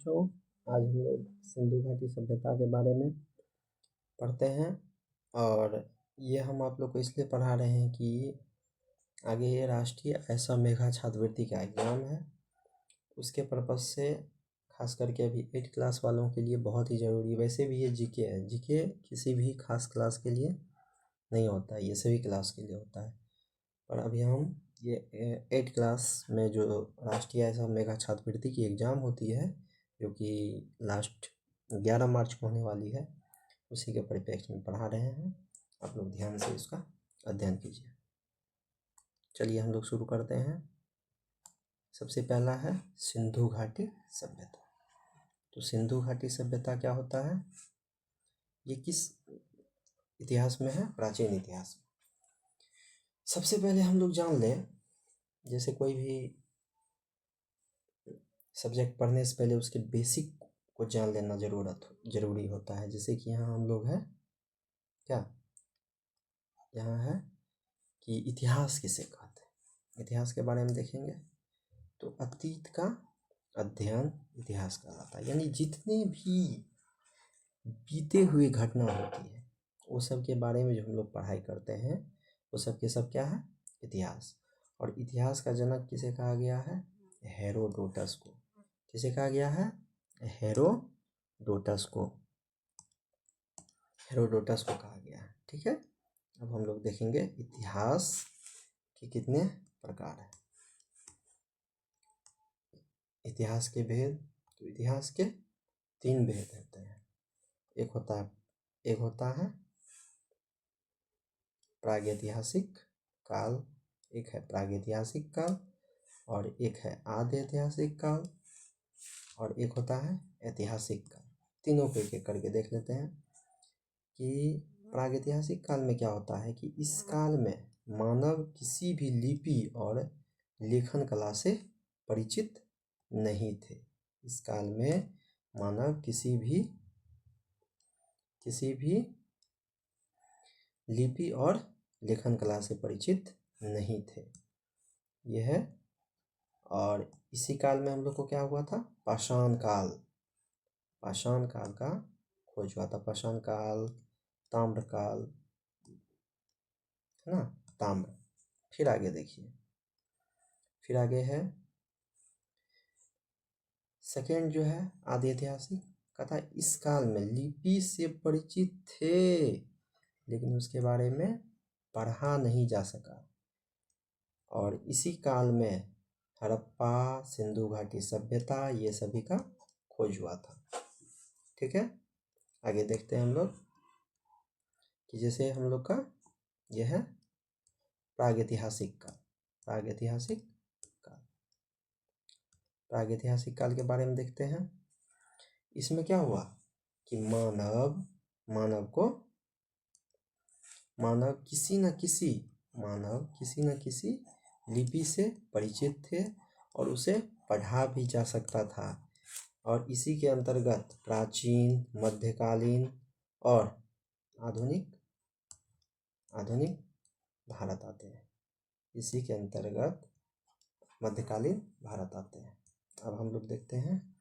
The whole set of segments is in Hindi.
बच्चों, आज हम लोग सिंधु घाटी सभ्यता के बारे में पढ़ते हैं और ये हम आप लोग को इसलिए पढ़ा रहे हैं कि आगे ये राष्ट्रीय ऐसा मेघा छात्रवृत्ति का एग्ज़ाम है। उसके पर्पज़ से खास करके अभी 8 क्लास वालों के लिए बहुत ही ज़रूरी। वैसे भी ये जीके है, जीके किसी भी खास क्लास के लिए नहीं होता है, ये सभी क्लास के लिए होता है। पर अभी हम ये 8 क्लास में जो राष्ट्रीय ऐसा मेघा छात्रवृत्ति की एग्ज़ाम होती है, जो कि लास्ट 11 मार्च को होने वाली है, उसी के परिप्रेक्ष्य में पढ़ा रहे हैं। आप लोग ध्यान से इसका अध्ययन कीजिए। चलिए हम लोग शुरू करते हैं। सबसे पहला है सिंधु घाटी सभ्यता। तो सिंधु घाटी सभ्यता क्या होता है, ये किस इतिहास में है? प्राचीन इतिहास में। सबसे पहले हम लोग जान लें, जैसे कोई भी सब्जेक्ट पढ़ने से पहले उसके बेसिक को जान लेना ज़रूरी होता है। जैसे कि यहाँ हम लोग है क्या, यहाँ है कि इतिहास किसे कहते हैं। इतिहास के बारे में देखेंगे तो अतीत का अध्ययन इतिहास कहलाता है। यानी जितने भी बीते हुए घटना होती है वो सब के बारे में जो हम लोग पढ़ाई करते हैं वो सब के सब क्या है? इतिहास। और इतिहास का जनक किसे कहा गया है? हेरोडोटस को। किसे कहा गया है? हेरोडोटस को। हेरोडोटस को कहा गया है। ठीक है, अब हम लोग देखेंगे इतिहास के कितने प्रकार हैं। इतिहास के भेद, तो इतिहास के 3 भेद होते हैं। एक होता है प्रागैतिहासिक काल, एक है प्रागैतिहासिक काल, और एक है आद्य ऐतिहासिक काल, और एक होता है ऐतिहासिक काल। तीनों को एक एक करके देख लेते हैं कि प्रागैतिहासिक काल में क्या होता है कि इस काल में मानव किसी भी लिपि और लेखन कला से परिचित नहीं थे। इस काल में मानव किसी भी लिपि और लेखन कला से परिचित नहीं थे, यह है। और इसी काल में हम लोग को क्या हुआ था? पाषाण काल का खोज हुआ था। पाषाण काल, ताम्र काल, है ना, ताम्र। फिर आगे देखिए, फिर आगे है सेकेंड जो है आदि ऐतिहासिक का था। इस काल में लिपि से परिचित थे लेकिन उसके बारे में पढ़ा नहीं जा सका। और इसी काल में हड़प्पा, सिंधु घाटी सभ्यता, ये सभी का खोज हुआ था। ठीक है, आगे देखते हैं हम लोग कि जैसे हम लोग का यह है प्रागैतिहासिक काल। प्रागैतिहासिक काल के बारे में देखते हैं। इसमें क्या हुआ कि मानव किसी न किसी लिपि से परिचित थे और उसे पढ़ा भी जा सकता था। और इसी के अंतर्गत प्राचीन, मध्यकालीन और आधुनिक भारत आते हैं। इसी के अंतर्गत मध्यकालीन भारत आते हैं। अब हम लोग देखते हैं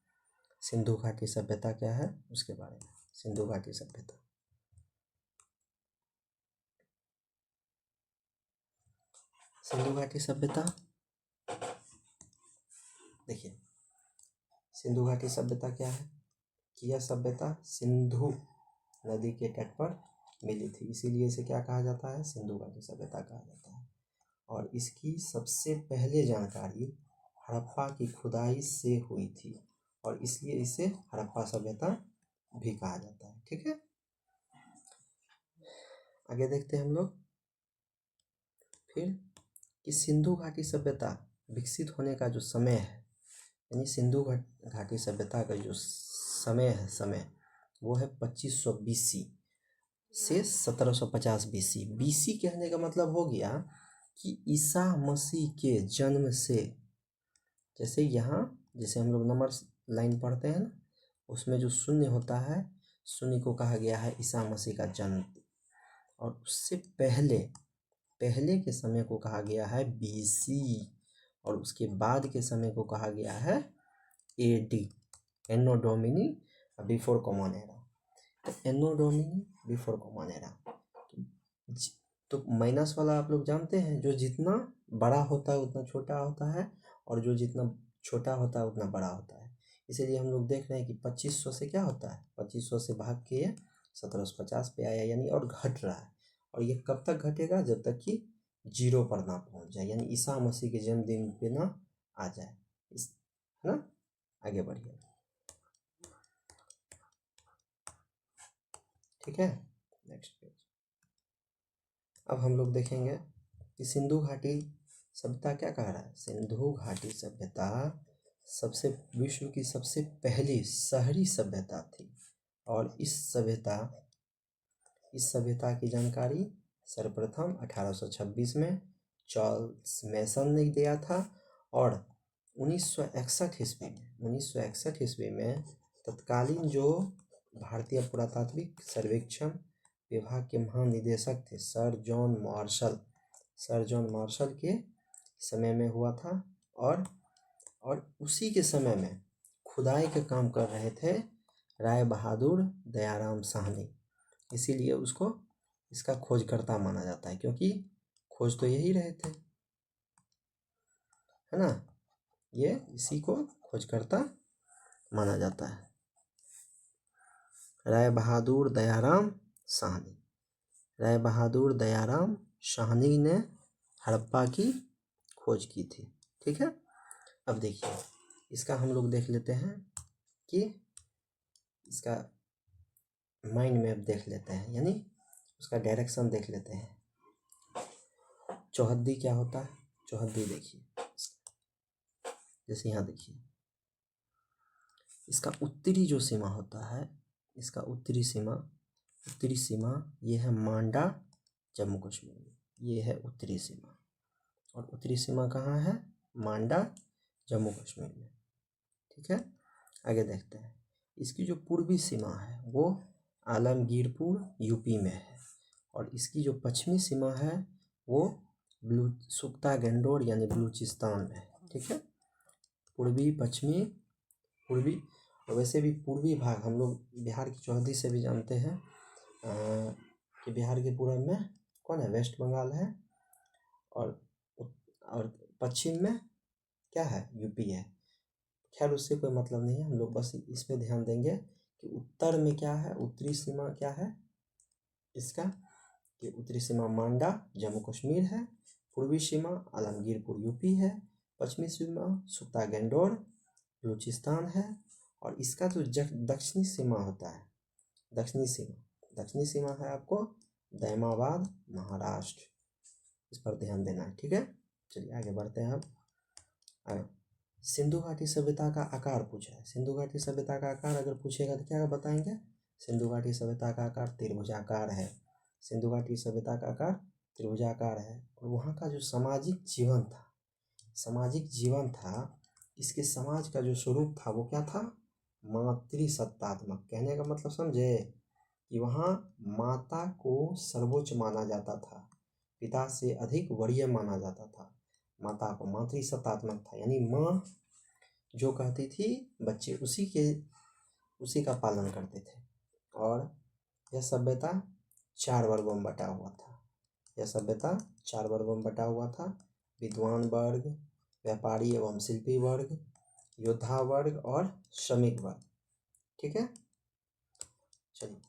सिंधु घाटी सभ्यता क्या है उसके बारे में। सिंधु घाटी सभ्यता, देखिए सिंधु घाटी सभ्यता क्या है कि यह सभ्यता सिंधु नदी के तट पर मिली थी, इसीलिए इसे क्या कहा जाता है? सिंधु घाटी सभ्यता कहा जाता है। और इसकी सबसे पहले जानकारी हड़प्पा की खुदाई से हुई थी और इसलिए इसे हड़प्पा सभ्यता भी कहा जाता है। ठीक है, आगे देखते हैं हम लोग फिर कि सिंधु घाटी सभ्यता विकसित होने का जो समय है, यानी सिंधु घाटी सभ्यता का जो समय वो है 2500 BC से 1750 BC। BC कहने का मतलब हो गया कि ईसा मसीह के जन्म से, जैसे हम लोग नंबर लाइन पढ़ते हैं ना, उसमें जो शून्य होता है, शून्य को कहा गया है ईसा मसीह का जन्म। और उससे पहले के समय को कहा गया है BC और उसके बाद के समय को कहा गया है AD। एनो डोमिनी बिफोर कॉमन एरा। तो एनो डोमिनी बिफोर कॉमन एरा, तो माइनस वाला आप लोग जानते हैं, जो जितना बड़ा होता है उतना छोटा होता है, और जो जितना छोटा होता है उतना बड़ा होता है। इसीलिए हम लोग देख रहे हैं कि 2500 से क्या होता है, 2500 से भाग के 1750 पे आया, यानी और घट रहा है। और ये कब तक घटेगा, जब तक कि 0 पर ना पहुंच जाए, यानी ईसा मसीह के जन्मदिन पे ना आ जाए, इस है ना। आगे बढ़िए, ठीक है, नेक्स्ट पेज। अब हम लोग देखेंगे कि सिंधु घाटी सभ्यता क्या कह रहा है। सिंधु घाटी सभ्यता विश्व की सबसे पहली शहरी सभ्यता थी, और इस सभ्यता की जानकारी सर्वप्रथम 1826 में चार्ल्स मेसन ने दिया था, और 1961 ईस्वी में तत्कालीन जो भारतीय पुरातात्विक सर्वेक्षण विभाग के महानिदेशक थे सर जॉन मार्शल के समय में हुआ था। और उसी के समय में खुदाई के काम कर रहे थे राय बहादुर दयाराम साहनी, इसीलिए उसको इसका खोजकर्ता माना जाता है, क्योंकि खोज तो यही रहे थे, है ना। ये इसी को खोजकर्ता माना जाता है, राय बहादुर दयाराम साहनी ने हड़प्पा की खोज की थी, ठीक है। अब देखिए, इसका हम लोग देख लेते हैं कि इसका माइंड मैप देख लेते हैं, यानी उसका डायरेक्शन देख लेते हैं। चौहद्दी क्या होता है, चौहद्दी देखिए, जैसे यहाँ देखिए, इसका उत्तरी जो सीमा होता है, इसका उत्तरी सीमा ये है मांडा जम्मू कश्मीर, ये है उत्तरी सीमा, और उत्तरी सीमा कहाँ है, मांडा जम्मू कश्मीर में, ठीक है। आगे देखते हैं, इसकी जो पूर्वी सीमा है वो आलमगीरपुर यूपी में है, और इसकी जो पश्चिमी सीमा है वो सुख्ता गंडोर यानी बलूचिस्तान में है, ठीक है। पूर्वी, और वैसे भी पूर्वी भाग हम लोग बिहार की चौहद्दी से भी जानते हैं कि बिहार के पूर्व में कौन है, वेस्ट बंगाल है, और पश्चिम में क्या है, यूपी है। खैर उससे कोई मतलब नहीं है, हम लोग बस इस पे ध्यान देंगे कि उत्तर में क्या है, उत्तरी सीमा क्या है इसका, कि उत्तरी सीमा मांडा जम्मू कश्मीर है, पूर्वी सीमा आलमगीरपुर यूपी है, पश्चिमी सीमा सुख्ता गंडोर बलूचिस्तान है, और इसका जो दक्षिणी सीमा होता है, दक्षिणी सीमा है आपको दैमाबाद महाराष्ट्र, इस पर ध्यान देना है, ठीक है। चलिए आगे बढ़ते हैं। अब सिंधु घाटी सभ्यता का आकार पूछा है। सिंधु घाटी सभ्यता का आकार अगर पूछेगा तो क्या बताएंगे, सिंधु घाटी सभ्यता का आकार त्रिभुजाकार है, सिंधु घाटी सभ्यता का आकार त्रिभुजाकार है। और वहाँ का जो सामाजिक जीवन था, इसके समाज का जो स्वरूप था वो क्या था, मातृसत्तात्मक। कहने का मतलब समझे कि वहाँ माता को सर्वोच्च माना जाता था, पिता से अधिक वरीय माना जाता था, माता को मातृसत्तात्मक था, यानी माँ जो कहती थी बच्चे उसी का पालन करते थे। और यह सभ्यता 4 वर्गों में बटा हुआ था, विद्वान वर्ग, व्यापारी एवं शिल्पी वर्ग, योद्धा वर्ग और श्रमिक वर्ग, ठीक है। चलिए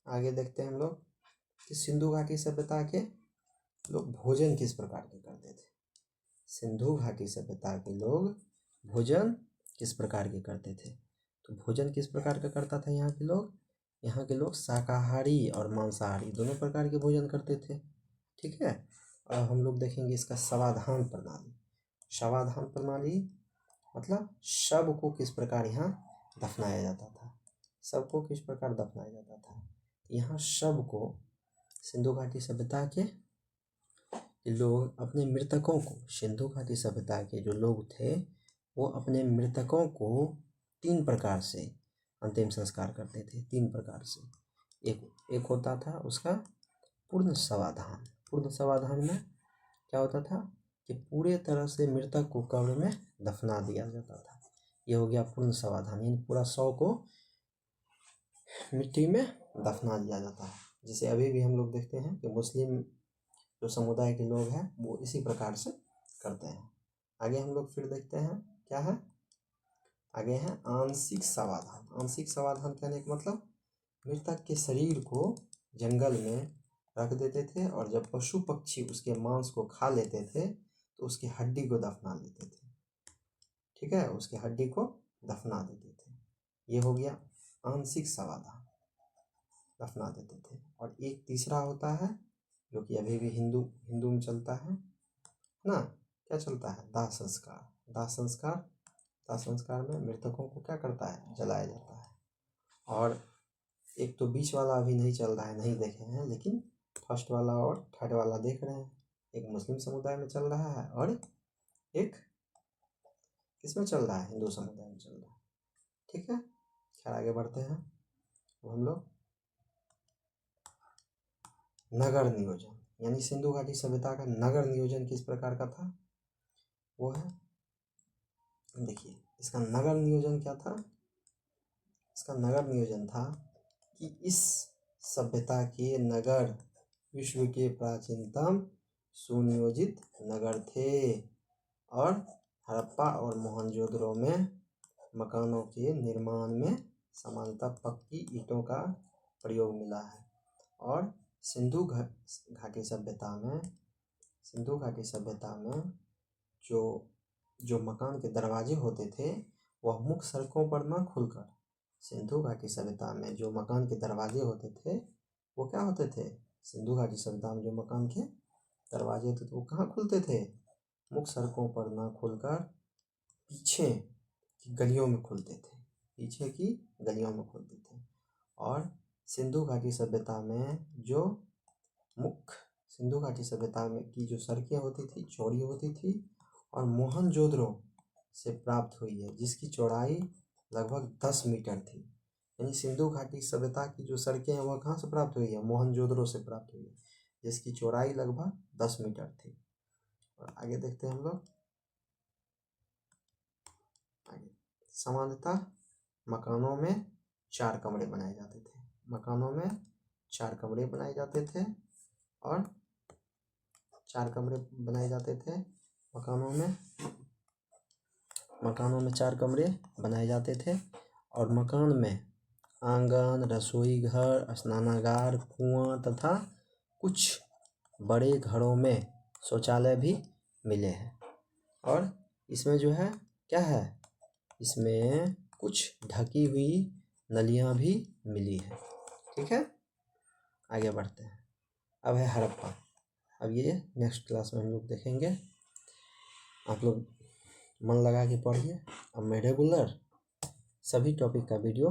आगे देखते हैं हम लोग कि सिंधु घाटी सभ्यता के लोग भोजन किस प्रकार के करते थे। सिंधु घाटी सभ्यता के लोग भोजन किस प्रकार के करते थे, तो भोजन किस प्रकार का करता था यहाँ के लोग शाकाहारी और मांसाहारी दोनों प्रकार के भोजन करते थे, ठीक है। और हम लोग देखेंगे इसका शवाधान प्रणाली मतलब शव को किस प्रकार यहाँ दफनाया जाता था, यहाँ शव को सिंधु घाटी सभ्यता के लोग अपने मृतकों को, सिंधु घाटी सभ्यता के जो लोग थे वो अपने मृतकों को 3 प्रकार से अंतिम संस्कार करते थे, 3 प्रकार से। एक होता था उसका पूर्ण शवाधान, पूर्ण शवाधान में क्या होता था कि पूरे तरह से मृतक को कब्र में दफना दिया जाता था। ये हो गया पूर्ण शवाधान, यानी पूरा शव को मिट्टी में दफना दिया जाता है। जिसे अभी भी हम लोग देखते हैं कि मुस्लिम जो समुदाय के लोग हैं वो इसी प्रकार से करते हैं। आगे हम लोग फिर देखते हैं क्या है, आगे है आंशिक शवाधान। आंशिक शवाधान कहने का मतलब मृतक के शरीर को जंगल में रख देते थे और जब पशु पक्षी उसके मांस को खा लेते थे तो उसकी हड्डी को दफना लेते थे। ठीक है, उसकी हड्डी को दफना देते थे। ये हो गया आंशिक शवाधान, दफना देते थे। और एक तीसरा होता है जो कि अभी भी हिंदू में चलता है ना, क्या चलता है, दाह संस्कार। दाह संस्कार में मृतकों को क्या करता है, जलाया जाता है। और एक तो बीच वाला अभी नहीं चल रहा है, नहीं देखे हैं, लेकिन फर्स्ट वाला और थर्ड वाला देख रहे हैं। एक मुस्लिम समुदाय में चल रहा है और एक किसमें चल रहा है, हिंदू समुदाय में चल रहा है। ठीक है, खैर आगे बढ़ते हैं। अब हम लोग नगर नियोजन, यानी सिंधु घाटी सभ्यता का नगर नियोजन किस प्रकार का था, वो है, देखिए इसका नगर नियोजन क्या था। इसका नगर नियोजन था कि इस सभ्यता के नगर विश्व के प्राचीनतम सुनियोजित नगर थे और हड़प्पा और मोहनजोदड़ो में मकानों के निर्माण में सामान्यतः पक्की ईंटों का प्रयोग मिला है। और सिंधु घाटी सभ्यता में जो मकान के दरवाजे होते थे वह मुख्य सड़कों पर न खुलकर, सिंधु घाटी सभ्यता में जो मकान के दरवाजे होते थे वो क्या होते थे, सिंधु घाटी सभ्यता में जो मकान के दरवाजे होते थे वो कहाँ खुलते थे, मुख्य सड़कों पर न खुलकर पीछे की गलियों में खुलते थे, पीछे की गलियों में खुलते थे। और सिंधु घाटी सभ्यता में की जो सड़कें होती थी चौड़ी होती थी और मोहनजोदड़ो से प्राप्त हुई है, जिसकी चौड़ाई लगभग 10 मीटर थी। यानी सिंधु घाटी सभ्यता की जो सड़कें हैं वह कहाँ से प्राप्त हुई है, मोहनजोदड़ो से प्राप्त हुई है, जिसकी चौड़ाई लगभग 10 मीटर थी। और आगे देखते हैं हम लोग, आगे सामान्यतः मकानों में 4 कमरे बनाए जाते थे, मकानों में 4 कमरे बनाए जाते थे और 4 कमरे बनाए जाते थे, मकानों में 4 कमरे बनाए जाते थे। और मकान में आंगन, रसोई घर, स्नानागार, कुआं तथा कुछ बड़े घरों में शौचालय भी मिले हैं। और इसमें जो है क्या है, इसमें कुछ ढकी हुई नलियां भी मिली है। ठीक है, आगे बढ़ते हैं। अब है हड़प्पा। अब ये नेक्स्ट क्लास में हम लोग देखेंगे। आप लोग मन लगा के पढ़िए। अब मैं रेगुलर सभी टॉपिक का वीडियो